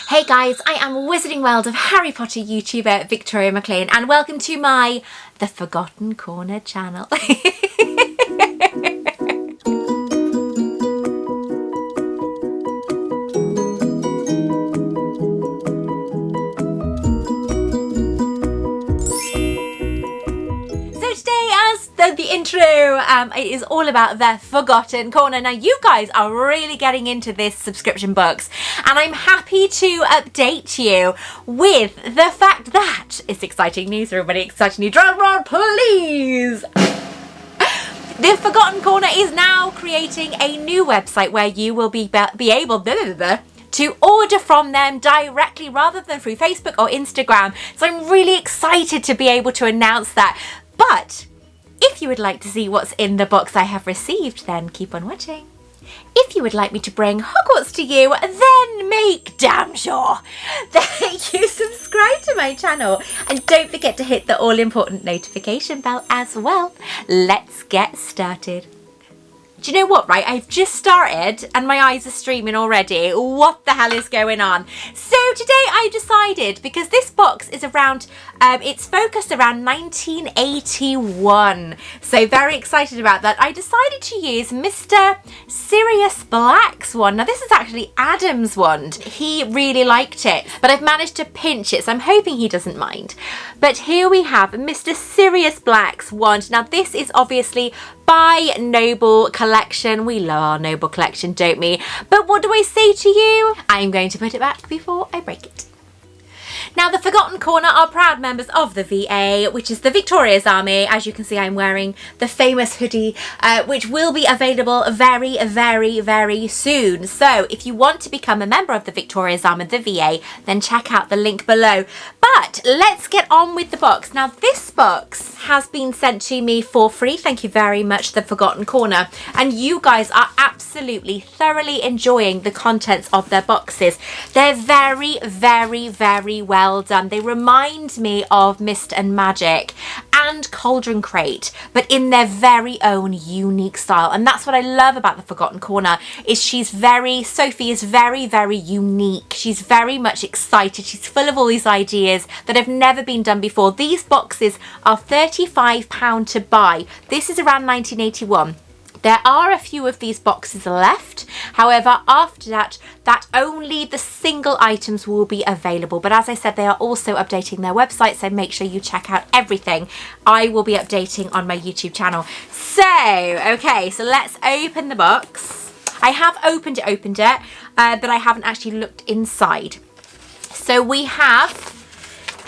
Hey guys, I am Wizarding World of Harry Potter YouTuber Victoria Maclean and welcome to my The Forgotten Corner channel. The intro, it is all about the Forgotten Corner. Now you guys are really getting into this subscription books and I'm happy to update you with the fact that it's exciting news, everybody. Exciting news. Drum roll, please. The Forgotten Corner is now creating a new website where you will be able to order from them directly rather than through Facebook or Instagram. So I'm really excited to be able to announce that. But if you would like to see what's in the box I have received, then keep on watching. If you would like me to bring Hogwarts to you, then make damn sure that you subscribe to my channel. And don't forget to hit the all-important notification bell as well. Let's get started. Do you know what, right? I've just started and my eyes are streaming already. What the hell is going on? So today I decided, because this box is around, it's focused around 1981. So very excited about that. I decided to use Mr. Sirius Black's wand. Now this is actually Adam's wand. He really liked it, but I've managed to pinch it, so I'm hoping he doesn't mind. But here we have Mr. Sirius Black's wand. Now this is obviously by Noble Collection. We love our Noble Collection, don't we? But what do I say to you? I'm going to put it back before I break it. Now, the Forgotten Corner are proud members of the VA, which is the Victoria's Army. As you can see, I'm wearing the famous hoodie, which will be available very, very, very soon. So if you want to become a member of the Victoria's Army, the VA, then check out the link below. But let's get on with the box. Now, this box has been sent to me for free. Thank you very much, the Forgotten Corner. And you guys are absolutely thoroughly enjoying the contents of their boxes. They're very, very, very well done. They remind me of Mist and Magic and Cauldron Crate, but in their very own unique style. And that's what I love about the Forgotten Corner, is Sophie is very, very unique. She's very much excited. She's full of all these ideas that have never been done before. These boxes are £35 to buy. This is around 1981. There are a few of these boxes left. However, after that only the single items will be available. But as I said, they are also updating their website, so make sure you check out everything I will be updating on my YouTube channel. So, okay, so let's open the box. I have opened it, but I haven't actually looked inside. So we have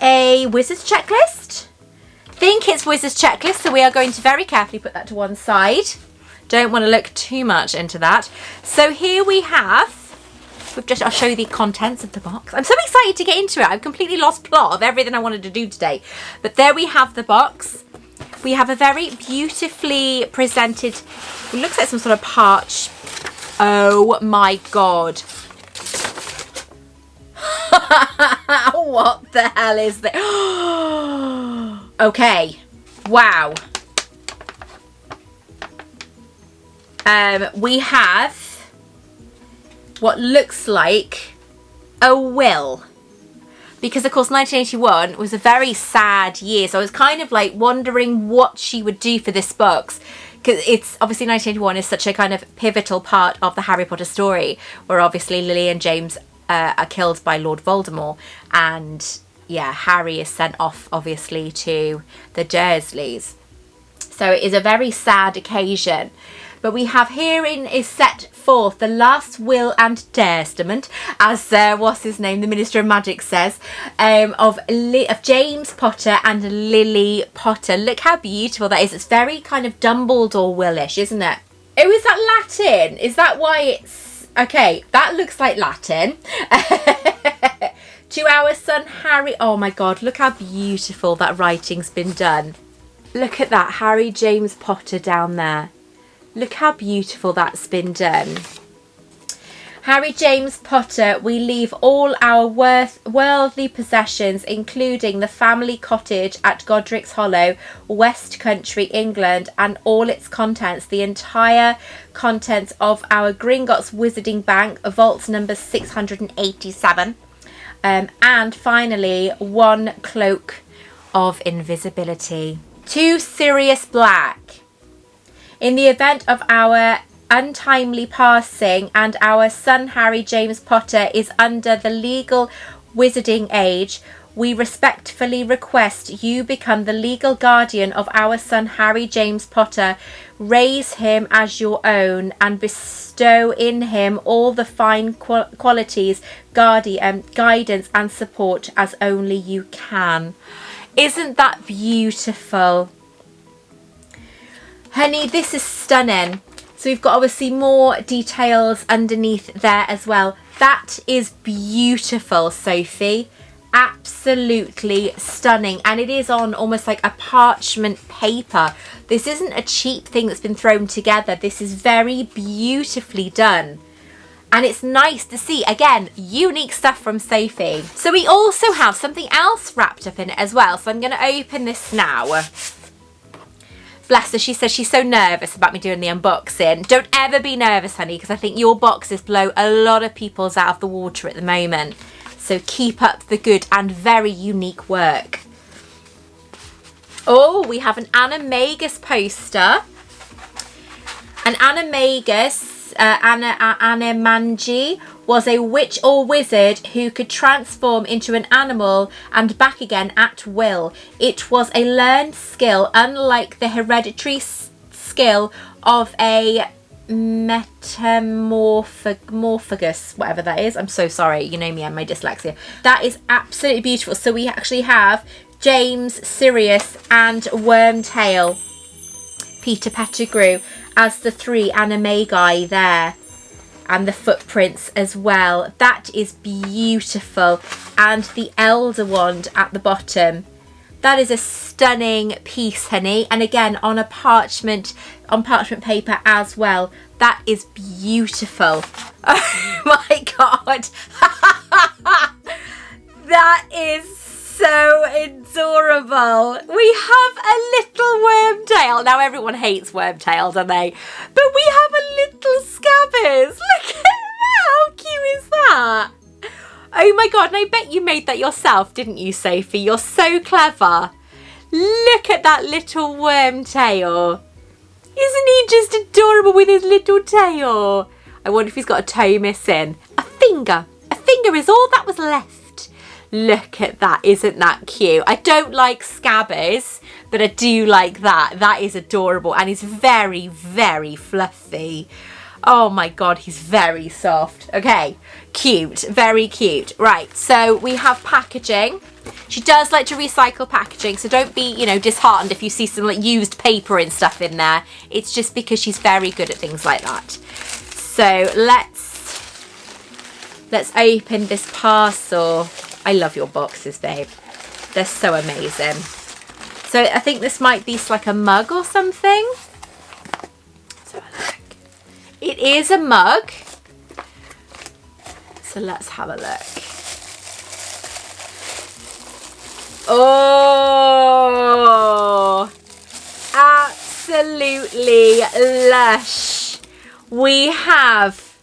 a Wizard's Checklist. I think it's Wizard's Checklist, so we are going to very carefully put that to one side. Don't want to look too much into that. So here we have, I'll show you the contents of the box. I'm so excited to get into it. I've completely lost plot of everything I wanted to do today. But there we have the box. We have a very beautifully presented, it looks like some sort of parch. Oh my God. What the hell is this? Okay, wow. We have what looks like a will, because of course 1981 was a very sad year, so I was kind of like wondering what she would do for this box, because it's obviously 1981 is such a kind of pivotal part of the Harry Potter story, where obviously Lily and James are killed by Lord Voldemort, and yeah, Harry is sent off obviously to the Dursleys. So it is a very sad occasion. But we have herein is set forth the last will and testament, as what's his name, the Minister of Magic says, of James Potter and Lily Potter. Look how beautiful that is. It's very kind of Dumbledore willish, isn't it? Oh, is that Latin? Is that why it's... Okay, that looks like Latin. To our son Harry. Oh my God, look how beautiful that writing's been done. Look at that, Harry James Potter down there. Look how beautiful that's been done. Harry James Potter, we leave all our worldly possessions, including the family cottage at Godric's Hollow, West Country, England, and all its contents, the entire contents of our Gringotts Wizarding Bank, vault number 687, And finally, 1 cloak of invisibility. To Sirius Black. In the event of our untimely passing and our son Harry James Potter is under the legal wizarding age, we respectfully request you become the legal guardian of our son Harry James Potter, raise him as your own, and bestow in him all the fine qualities, guidance and support as only you can. Isn't that beautiful? Honey, this is stunning. So we've got obviously more details underneath there as well. That is beautiful, Sophie. Absolutely stunning. And it is on almost like a parchment paper. This isn't a cheap thing that's been thrown together. This is very beautifully done. And it's nice to see, again, unique stuff from Sophie. So we also have something else wrapped up in it as well. So I'm going to open this now. Bless her, she says she's so nervous about me doing the unboxing. Don't ever be nervous, honey, because I think your boxes blow a lot of people's out of the water at the moment. So keep up the good and very unique work. Oh, we have an Animagus poster. An Animagus, Animanji, was a witch or wizard who could transform into an animal and back again at will. It was a learned skill, unlike the hereditary skill of a metamorphagus, whatever that is. I'm so sorry, you know me and my dyslexia. That is absolutely beautiful. So we actually have James, Sirius and Wormtail, Peter Pettigrew, as the 3 animagi there, and the footprints as well. That is beautiful. And the Elder Wand at the bottom. That is a stunning piece, honey. And again, on parchment paper as well. That is beautiful. Oh my God. That is so adorable. We have a little Wormtail. Now everyone hates Wormtail, don't they? But we have a little Scabbers. Look at that. How cute is that? Oh my God, and I bet you made that yourself, didn't you, Sophie? You're so clever. Look at that little Wormtail. Isn't he just adorable with his little tail? I wonder if he's got a toe missing. A finger. A finger is all that was left. Look at that. Isn't that cute? I don't like Scabbers, but I do like that. That is adorable. And he's very, very fluffy. Oh my God, he's very soft. Okay, cute. Very cute. Right, so we have packaging. She does like to recycle packaging, so don't be, you know, disheartened if you see some like used paper and stuff in there. It's just because she's very good at things like that. So let's open this parcel. I love your boxes, babe. They're so amazing. So I think this might be like a mug or something. Let's have a look. It is a mug. So let's have a look. Oh, absolutely lush. We have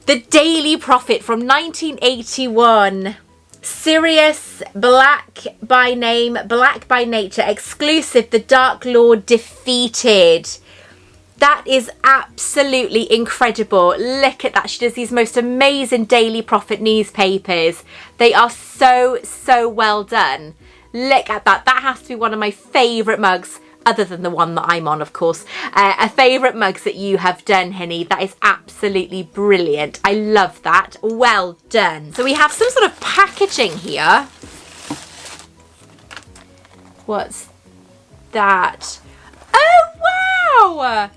the Daily Prophet from 1981. Sirius Black by name, black by nature, exclusive, the Dark Lord defeated. That is absolutely incredible. Look at that. She does these most amazing Daily Prophet newspapers. They are so, so well done. Look at that. That has to be one of my favourite mugs, other than the one that I'm on, of course. A favourite mugs that you have done, honey. That is absolutely brilliant. I love that. Well done. So we have some sort of packaging here. What's that? Oh, wow!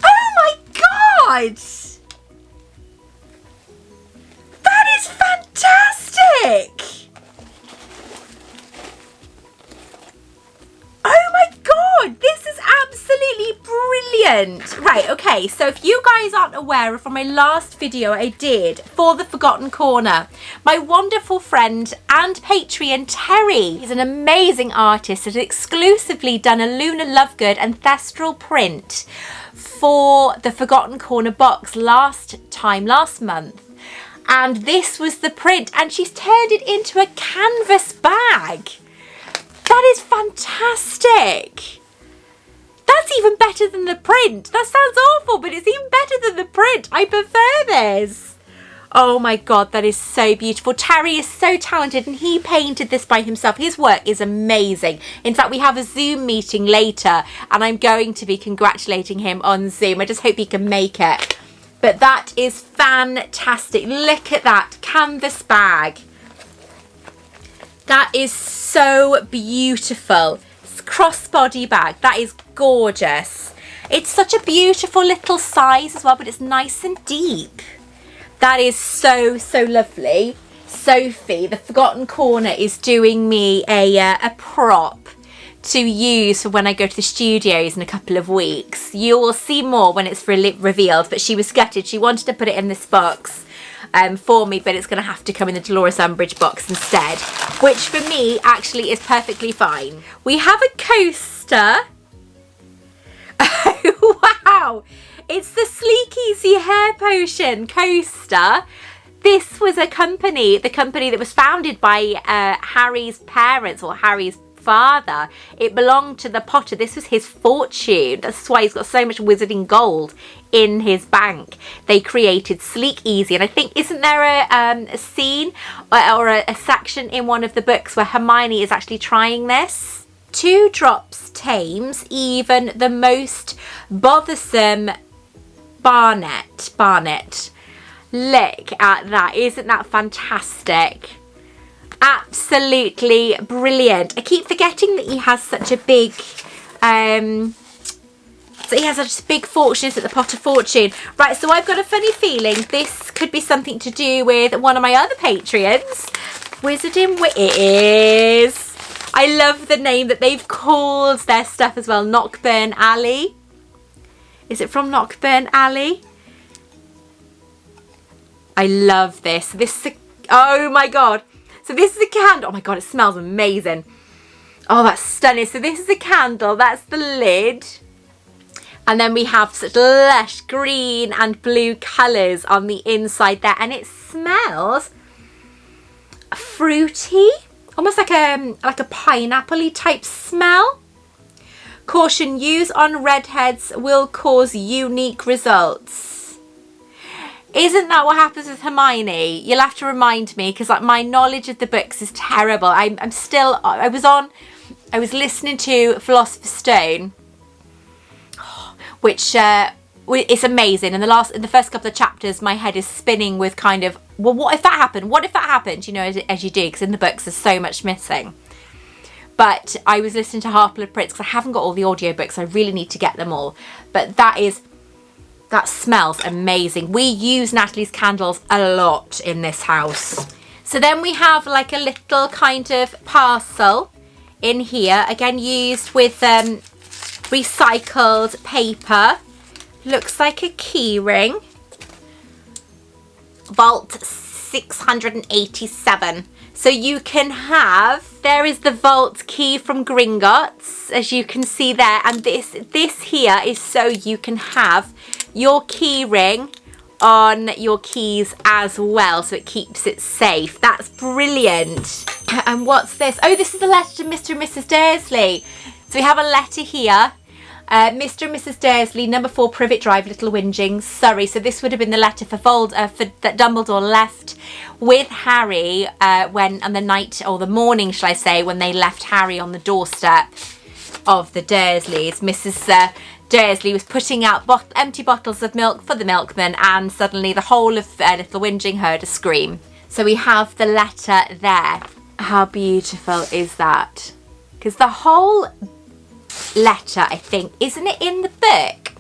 Oh my God! That is fantastic! Oh my God, this is absolutely brilliant. Right, okay, so if you guys aren't aware from my last video I did for the Forgotten Corner, my wonderful friend and Patreon Terry, he's an amazing artist, has exclusively done a Luna Lovegood and Thestral print for the Forgotten Corner box last month. And this was the print, and she's turned it into a canvas bag. That is fantastic. That's even better than the print. That sounds awful, but it's even better than the print. I prefer this. Oh my God, that is so beautiful. Terry is so talented, and he painted this by himself. His work is amazing. In fact, we have a Zoom meeting later, and I'm going to be congratulating him on Zoom. I just hope he can make it. But that is fantastic. Look at that canvas bag. That is so beautiful. It's a crossbody bag. That is gorgeous. It's such a beautiful little size as well, but it's nice and deep. That is so, so lovely. Sophie, the Forgotten Corner, is doing me a prop to use for when I go to the studios in a couple of weeks. You will see more when it's revealed, but she was gutted. She wanted to put it in this box for me, but it's going to have to come in the Dolores Umbridge box instead, which for me actually is perfectly fine. We have a coaster. Oh, wow. It's the Sleek Easy Hair Potion coaster. This was the company that was founded by Harry's parents, or Harry's father. It belonged to the Potter. This was his fortune. That's why he's got so much wizarding gold in his bank. They created Sleek Easy, and I think, isn't there a scene or a section in one of the books where Hermione is actually trying this? 2 drops tames even the most bothersome Barnet. Look at that. Isn't that fantastic? Absolutely brilliant. I keep forgetting that he has such a big fortune. It's at the Potter fortune. Right, so I've got a funny feeling this could be something to do with one of my other Patreons. Wizarding it is. I love the name that they've called their stuff as well. Knockburn Alley. Is it from Knockburn Alley? I love this. Oh my God. So this is a candle. Oh my God, it smells amazing. Oh, that's stunning. So this is a candle. That's the lid. And then we have such lush green and blue colours on the inside there. And it smells fruity. Almost like a pineapple-y type smell. Caution, use on redheads will cause unique results. Isn't that what happens with Hermione? You'll have to remind me, because like, my knowledge of the books is terrible. I was listening to Philosopher's Stone, which is amazing. In the first couple of chapters, my head is spinning with kind of, well, what if that happened? What if that happened? You know, as you do, because in the books there's so much missing. But I was listening to Half-Blood Prince because I haven't got all the audiobooks. I really need to get them all. But that smells amazing. We use Natalie's candles a lot in this house. So then we have like a little kind of parcel in here. Again, used with recycled paper. Looks like a key ring. Vault 687. So you can have, there is the vault key from Gringotts, as you can see there. And this here is so you can have your key ring on your keys as well, so it keeps it safe. That's brilliant. And what's this? Oh, this is a letter to Mr. and Mrs. Dursley. So we have a letter here. Mr. and Mrs. Dursley, number 4 Privet Drive, Little Whinging, Surrey. So this would have been the letter that Dumbledore left with Harry when on the night, or the morning, shall I say, when they left Harry on the doorstep of the Dursleys. Mrs. Dursley was putting out empty bottles of milk for the milkman, and suddenly the whole of Little Whinging heard a scream. So we have the letter there. How beautiful is that? Because the whole letter, I think, isn't it in the book?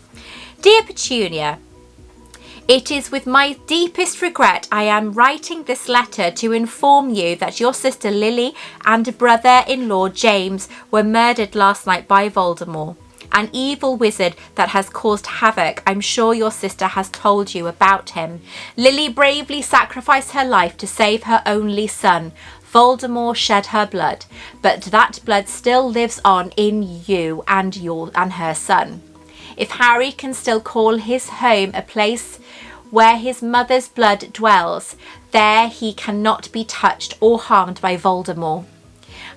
Dear Petunia, it is with my deepest regret I am writing this letter to inform you that your sister Lily and brother-in-law James were murdered last night by Voldemort, an evil wizard that has caused havoc. I'm sure your sister has told you about him. Lily bravely sacrificed her life to save her only son. Voldemort shed her blood, but that blood still lives on in you and her son. If Harry can still call his home a place Where his mother's blood dwells, there he cannot be touched or harmed by Voldemort.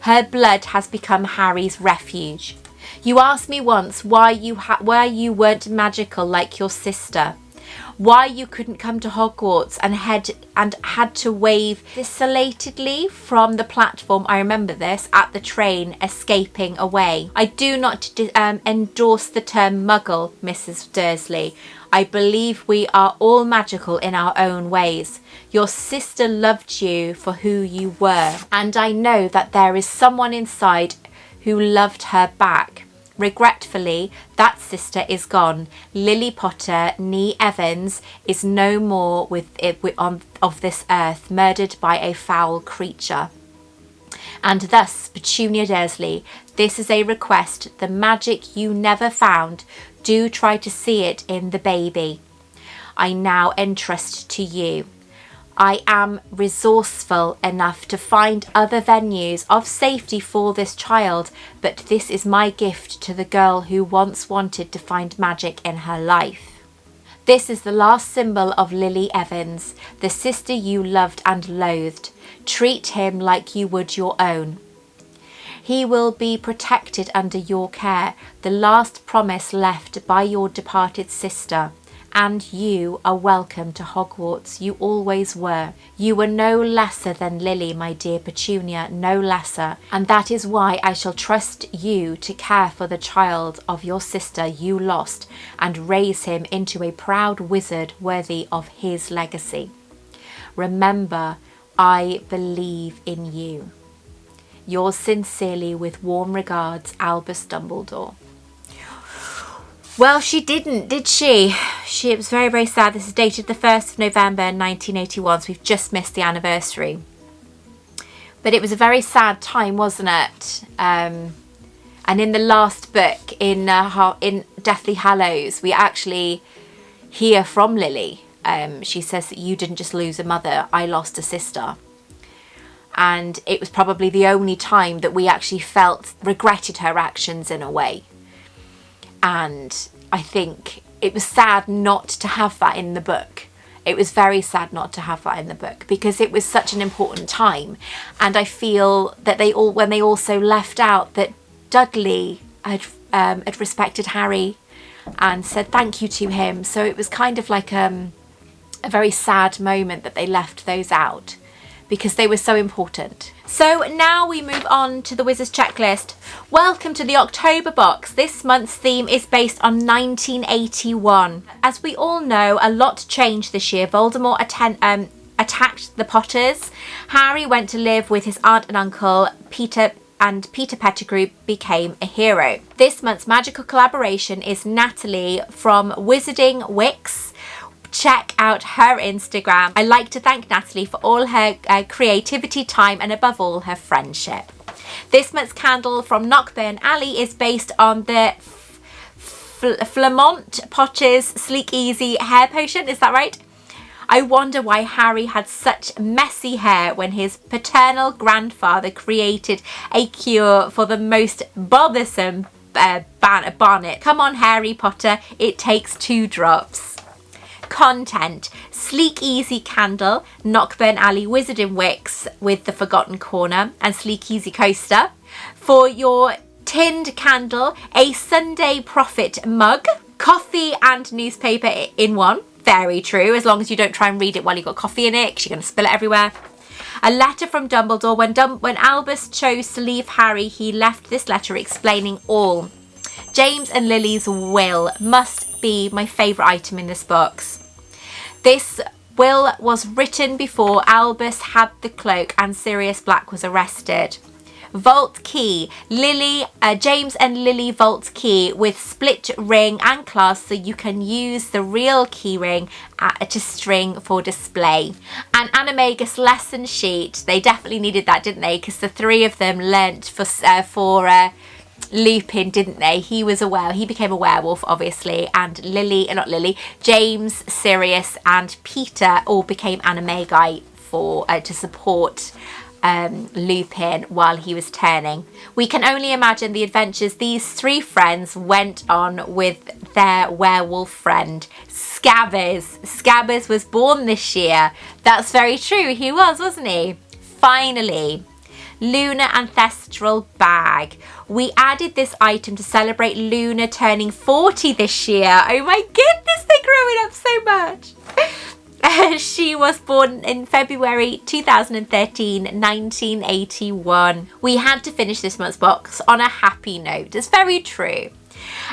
Her blood has become Harry's refuge. You asked me once why you weren't magical like your sister. Why you couldn't come to Hogwarts and had to wave desolatedly from the platform, I remember this, at the train, escaping away. I do not endorse the term muggle, Mrs. Dursley. I believe we are all magical in our own ways. Your sister loved you for who you were, and I know that there is someone inside who loved her back. Regretfully, that sister is gone. Lily Potter, née Evans, is no more of this earth, murdered by a foul creature. And thus, Petunia Dursley, this is a request. The magic you never found, do try to see it in the baby I now entrust to you. I am resourceful enough to find other venues of safety for this child, but this is my gift to the girl who once wanted to find magic in her life. This is the last symbol of Lily Evans, the sister you loved and loathed. Treat him like you would your own. He will be protected under your care, the last promise left by your departed sister. And you are welcome to Hogwarts. You always were. You were no lesser than Lily, my dear Petunia, no lesser. And that is why I shall trust you to care for the child of your sister you lost and raise him into a proud wizard worthy of his legacy. Remember, I believe in you. Yours sincerely, with warm regards, Albus Dumbledore. Well, she didn't, did she? It was very, very sad. This is dated the 1st of November 1981, so we've just missed the anniversary. But it was a very sad time, wasn't it? And in the last book, in Deathly Hallows, we actually hear from Lily. She says that you didn't just lose a mother, I lost a sister. And it was probably the only time that we actually regretted her actions in a way. And I think it was sad not to have that in the book. It was very sad not to have that in the book because it was such an important time. And I feel that when they also left out that Dudley had respected Harry and said thank you to him. So it was kind of like a very sad moment that they left those out, because they were so important. So now we move on to the Wizard's Checklist. Welcome to the October box. This month's theme is based on 1981. As we all know, a lot changed this year. Voldemort attacked the Potters. Harry went to live with his aunt and uncle, Peter, and Peter Pettigrew became a hero. This month's magical collaboration is Natalie from Wizarding Wix. Check out her Instagram. I'd like to thank Natalie for all her creativity, time, and above all, her friendship. This month's candle from Knockburn Alley is based on the Flamont Potter's Sleek Easy hair potion. Is that right? I wonder why Harry had such messy hair when his paternal grandfather created a cure for the most bothersome bonnet. Come on, Harry Potter, it takes 2 drops. Content: Sleek Easy Candle, Knockburn Alley Wizarding Wix with the Forgotten Corner, and Sleek Easy Coaster. For your tinned candle, a Sunday Prophet mug, coffee and newspaper in one. Very true, as long as you don't try and read it while you've got coffee in it, because you're going to spill it everywhere. A letter from Dumbledore. When Albus chose to leave Harry, he left this letter explaining all. James and Lily's will must be my favourite item in this box. This will was written before Albus had the cloak and Sirius Black was arrested. Vault key. James and Lily vault key with split ring and clasp, so you can use the real key ring to string for display. An Animagus lesson sheet. They definitely needed that, didn't they? Because the 3 of them learnt for Lupin, didn't they? He became a werewolf, obviously, and James, Sirius and Peter all became Animagi to support Lupin while he was turning. We can only imagine the adventures these 3 friends went on with their werewolf friend, Scabbers. Scabbers was born this year. That's very true. He was, wasn't he? Finally. Lunar Ancestral Bag. We added this item to celebrate Luna turning 40 this year. Oh my goodness, they're growing up so much. She was born in February 2013, 1981. We had to finish this month's box on a happy note. It's very true.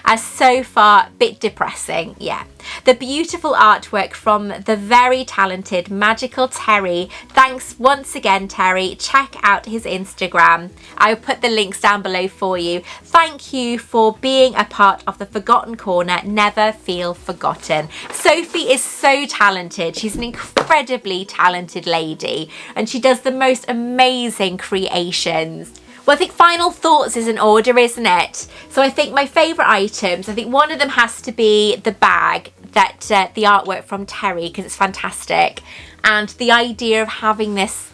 As so far, a bit depressing, yeah. The beautiful artwork from the very talented Magical Terry. Thanks once again, Terry. Check out his Instagram. I'll put the links down below for you. Thank you for being a part of the Forgotten Corner. Never feel forgotten. Sophie is so talented. She's an incredibly talented lady, and she does the most amazing creations. Well, I think final thoughts is in order, isn't it? So I think my favourite items, I think one of them has to be the bag, that the artwork from Terry, because it's fantastic. And the idea of having this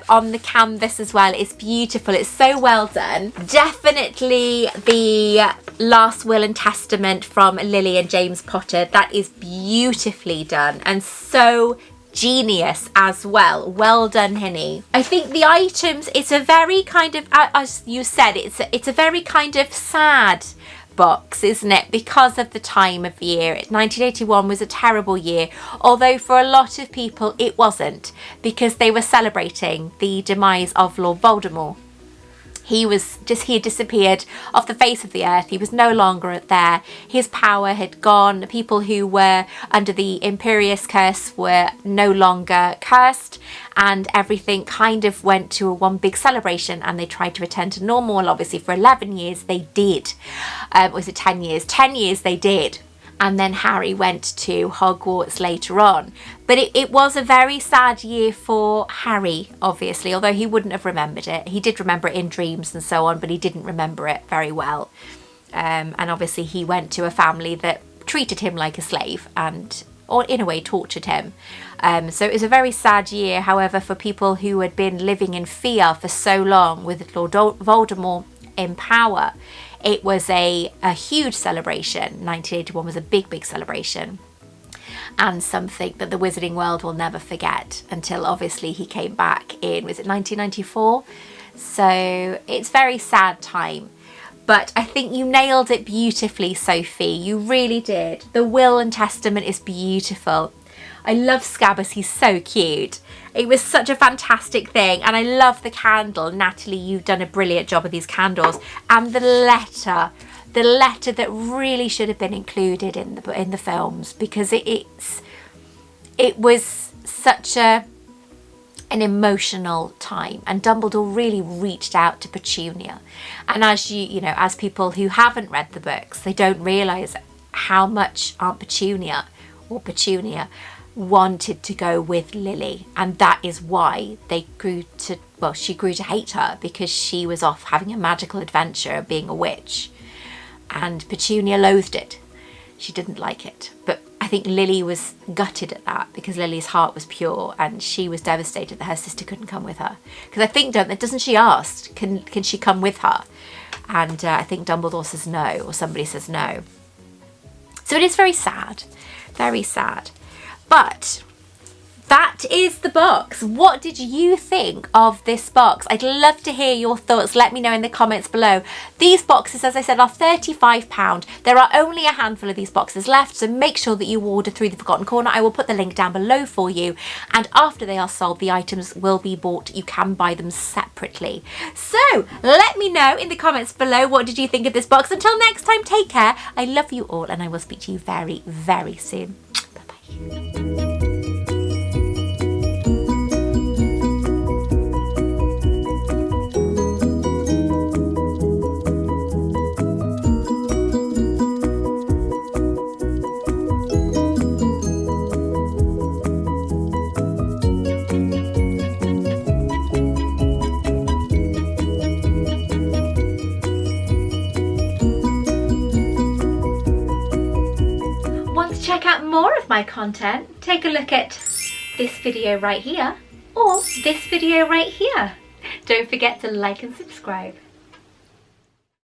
on the canvas as well is beautiful. It's so well done. Definitely the Last Will and Testament from Lily and James Potter. That is beautifully done and so genius as well. Well done, Hinny. I think the items, it's a very kind of, as you said, it's a very kind of sad box, isn't it, because of the time of year. 1981 was a terrible year, although for a lot of people it wasn't, because they were celebrating the demise of Lord Voldemort. He had disappeared off the face of the earth. He was no longer there. His power had gone. The people who were under the Imperious curse were no longer cursed, and everything kind of went to one big celebration, and they tried to return to normal. Well, obviously for 11 years they did. Was it 10 years? 10 years they did. And then Harry went to Hogwarts later on. But it was a very sad year for Harry, obviously, although he wouldn't have remembered it. He did remember it in dreams and so on, but he didn't remember it very well. And obviously he went to a family that treated him like a slave and, or in a way, tortured him. So it was a very sad year. However, for people who had been living in fear for so long with Lord Voldemort in power, it was a huge celebration. 1981 was a big celebration, and something that the wizarding world will never forget until obviously he came back in, was it 1994? So it's a very sad time. But I think you nailed it beautifully, Sophie. You really did. The Will and Testament is beautiful. I love Scabbers, he's so cute. It was such a fantastic thing, and I love the candle. Natalie, you've done a brilliant job with these candles. And the letter that really should have been included in the films, because it was such an emotional time, and Dumbledore really reached out to Petunia. And as as people who haven't read the books, they don't realise how much Aunt Petunia wanted to go with Lily, and that is why she grew to hate her, because she was off having a magical adventure being a witch, and Petunia loathed it. She didn't like it. But I think Lily was gutted at that, because Lily's heart was pure, and she was devastated that her sister couldn't come with her, because I think doesn't she ask, can she come with her? And I think Dumbledore says no, or somebody says no. So it is very sad, very sad. But that is the box. What did you think of this box? I'd love to hear your thoughts. Let me know in the comments below. These boxes, as I said, are £35. There are only a handful of these boxes left, so make sure that you order through the Forgotten Corner. I will put the link down below for you. And after they are sold, the items will be bought. You can buy them separately. So let me know in the comments below, what did you think of this box? Until next time, take care. I love you all, and I will speak to you very, very soon. Bye-bye. Check out more of my content, take a look at this video right here or this video right here. Don't forget to like and subscribe.